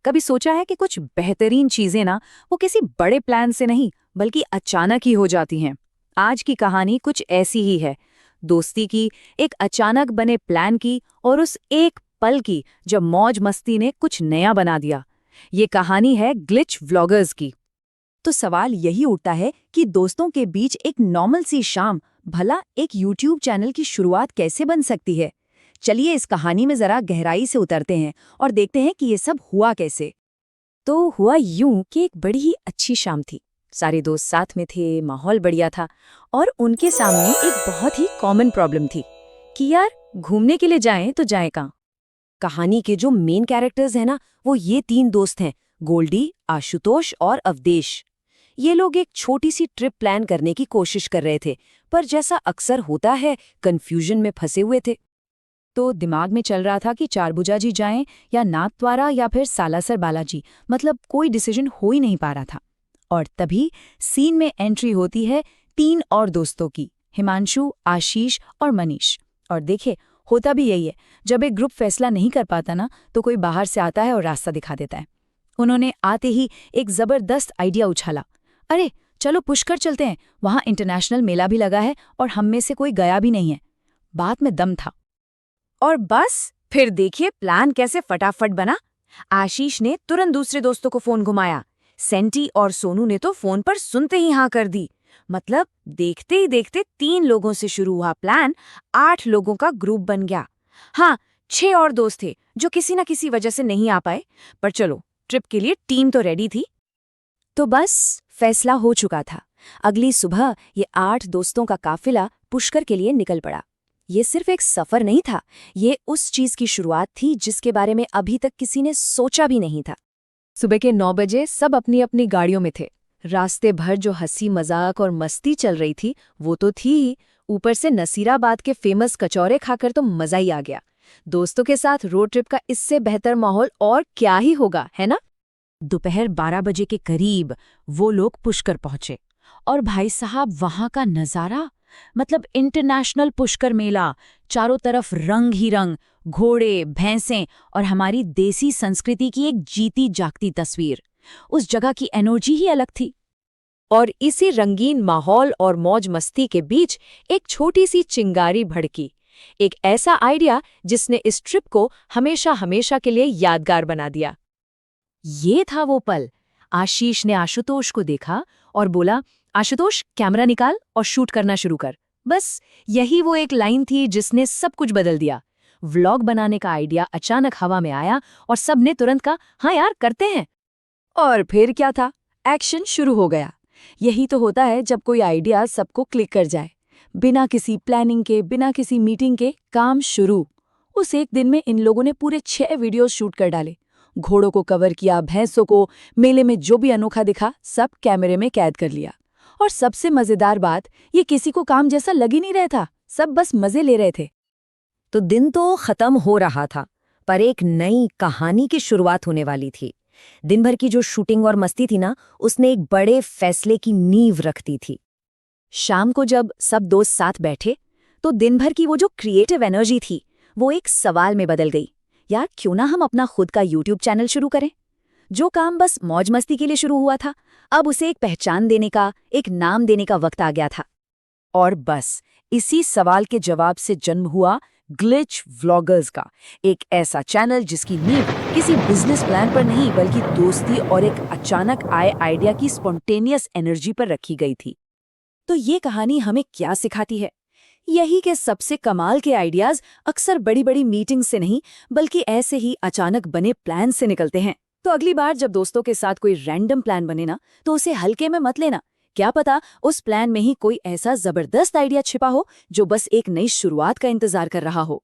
कभी सोचा है कि कुछ बेहतरीन चीजें ना वो किसी बड़े प्लान से नहीं बल्कि अचानक ही हो जाती हैं। आज की कहानी कुछ ऐसी ही है, दोस्ती की, एक अचानक बने प्लान की और उस एक पल की जब मौज मस्ती ने कुछ नया बना दिया। ये कहानी है ग्लिच व्लॉगर्स की। तो सवाल यही उठता है कि दोस्तों के बीच एक नॉर्मल सी शाम भला एक यूट्यूब चैनल की शुरुआत कैसे बन सकती है। चलिए इस कहानी में जरा गहराई से उतरते हैं और देखते हैं कि ये सब हुआ कैसे। तो हुआ यूं कि एक बड़ी ही अच्छी शाम थी, सारे दोस्त साथ में थे, माहौल बढ़िया था और उनके सामने एक बहुत ही कॉमन प्रॉब्लम थी कि यार घूमने के लिए जाएं तो जाएं कहाँ। कहानी के जो मेन कैरेक्टर्स हैं ना, वो ये 3 दोस्त हैं, गोल्डी, आशुतोष और अवधेश। ये लोग एक छोटी सी ट्रिप प्लान करने की कोशिश कर रहे थे, पर जैसा अक्सर होता है कंफ्यूजन में फंसे हुए थे। तो दिमाग में चल रहा था कि चारभुजा जी जाएं या नाथद्वारा या फिर सालासर बालाजी, मतलब कोई डिसीजन हो ही नहीं पा रहा था। और तभी सीन में एंट्री होती है 3 और दोस्तों की, हिमांशु, आशीष और मनीष। और देखिए, होता भी यही है, जब एक ग्रुप फैसला नहीं कर पाता ना तो कोई बाहर से आता है और रास्ता दिखा देता है। उन्होंने आते ही एक जबरदस्त आइडिया उछाला, अरे चलो पुष्कर चलते हैं, वहां इंटरनेशनल मेला भी लगा है और हम में से कोई गया भी नहीं है। बात में दम था। और बस फिर देखिए प्लान कैसे फटाफट बना। आशीष ने तुरंत दूसरे दोस्तों को फोन घुमाया, सेंटी और सोनू ने तो फोन पर सुनते ही हाँ कर दी। मतलब देखते ही देखते 3 लोगों से शुरू हुआ प्लान 8 लोगों का ग्रुप बन गया। हाँ, 6 और दोस्त थे जो किसी न किसी वजह से नहीं आ पाए, पर चलो ट्रिप के लिए टीम तो रेडी थी। तो बस फैसला हो चुका था। अगली सुबह ये 8 दोस्तों का काफिला पुष्कर के लिए निकल पड़ा। ये सिर्फ एक सफर नहीं था, ये उस चीज की शुरुआत थी जिसके बारे में अभी तक किसी ने सोचा भी नहीं था। सुबह के 9 बजे सब अपनी अपनी गाड़ियों में थे। रास्ते भर जो हंसी मजाक और मस्ती चल रही थी वो तो थी ही, ऊपर से नसीराबाद के फेमस कचौरे खाकर तो मजा ही आ गया। दोस्तों के साथ रोड ट्रिप का इससे बेहतर माहौल और क्या ही होगा, है ना। दोपहर 12 बजे के करीब वो लोग पुष्कर पहुंचे और भाई साहब वहां का नजारा, मतलब इंटरनेशनल पुष्कर मेला, चारों तरफ रंग ही रंग, घोड़े, भैंसें और हमारी देसी संस्कृति की एक जीती जागती तस्वीर। उस जगह की एनर्जी ही अलग थी। और इसी रंगीन माहौल और मौज मस्ती के बीच एक छोटी सी चिंगारी भड़की, एक ऐसा आइडिया जिसने इस ट्रिप को हमेशा हमेशा के लिए यादगार बना दिया। ये था वो पल। आशीष ने आशुतोष को देखा और बोला, आशुतोष कैमरा निकाल और शूट करना शुरू कर। बस यही वो एक लाइन थी जिसने सब कुछ बदल दिया। व्लॉग बनाने का आइडिया अचानक हवा में आया और सबने तुरंत कहा, हाँ यार करते हैं। और फिर क्या था, एक्शन शुरू हो गया। यही तो होता है जब कोई आइडिया सबको क्लिक कर जाए। बिना किसी प्लानिंग के, बिना किसी मीटिंग के काम शुरू। उस एक दिन में इन लोगों ने पूरे 6 वीडियोज शूट कर डाले। घोड़ों को कवर किया, भैंसों को, मेले में जो भी अनोखा दिखा सब कैमरे में कैद कर लिया। और सबसे मजेदार बात, ये किसी को काम जैसा लग ही नहीं रहा था, सब बस मजे ले रहे थे। तो दिन तो खत्म हो रहा था, पर एक नई कहानी की शुरुआत होने वाली थी। दिन भर की जो शूटिंग और मस्ती थी ना, उसने एक बड़े फैसले की नींव रख दी थी। शाम को जब सब दोस्त साथ बैठे तो दिन भर की वो जो क्रिएटिव एनर्जी थी वो एक सवाल में बदल गई, यार क्यों ना हम अपना खुद का यूट्यूब चैनल शुरू करें। जो काम बस मौज मस्ती के लिए शुरू हुआ था, अब उसे एक पहचान देने का, एक नाम देने का वक्त आ गया था। और बस इसी सवाल के जवाब से जन्म हुआ ग्लिच व्लॉगर्स का, एक ऐसा चैनल जिसकी नींव किसी बिजनेस प्लान पर नहीं बल्कि दोस्ती और एक अचानक आए आइडिया की स्पॉन्टेनियस एनर्जी पर रखी गई थी। तो ये कहानी हमें क्या सिखाती है? यही कि सबसे कमाल के आइडियाज अक्सर बड़ी बड़ी मीटिंग से नहीं बल्कि ऐसे ही अचानक बने प्लान से निकलते हैं। तो अगली बार जब दोस्तों के साथ कोई रैंडम प्लान बने ना, तो उसे हल्के में मत लेना। क्या पता उस प्लान में ही कोई ऐसा जबरदस्त आइडिया छिपा हो जो बस एक नई शुरुआत का इंतजार कर रहा हो।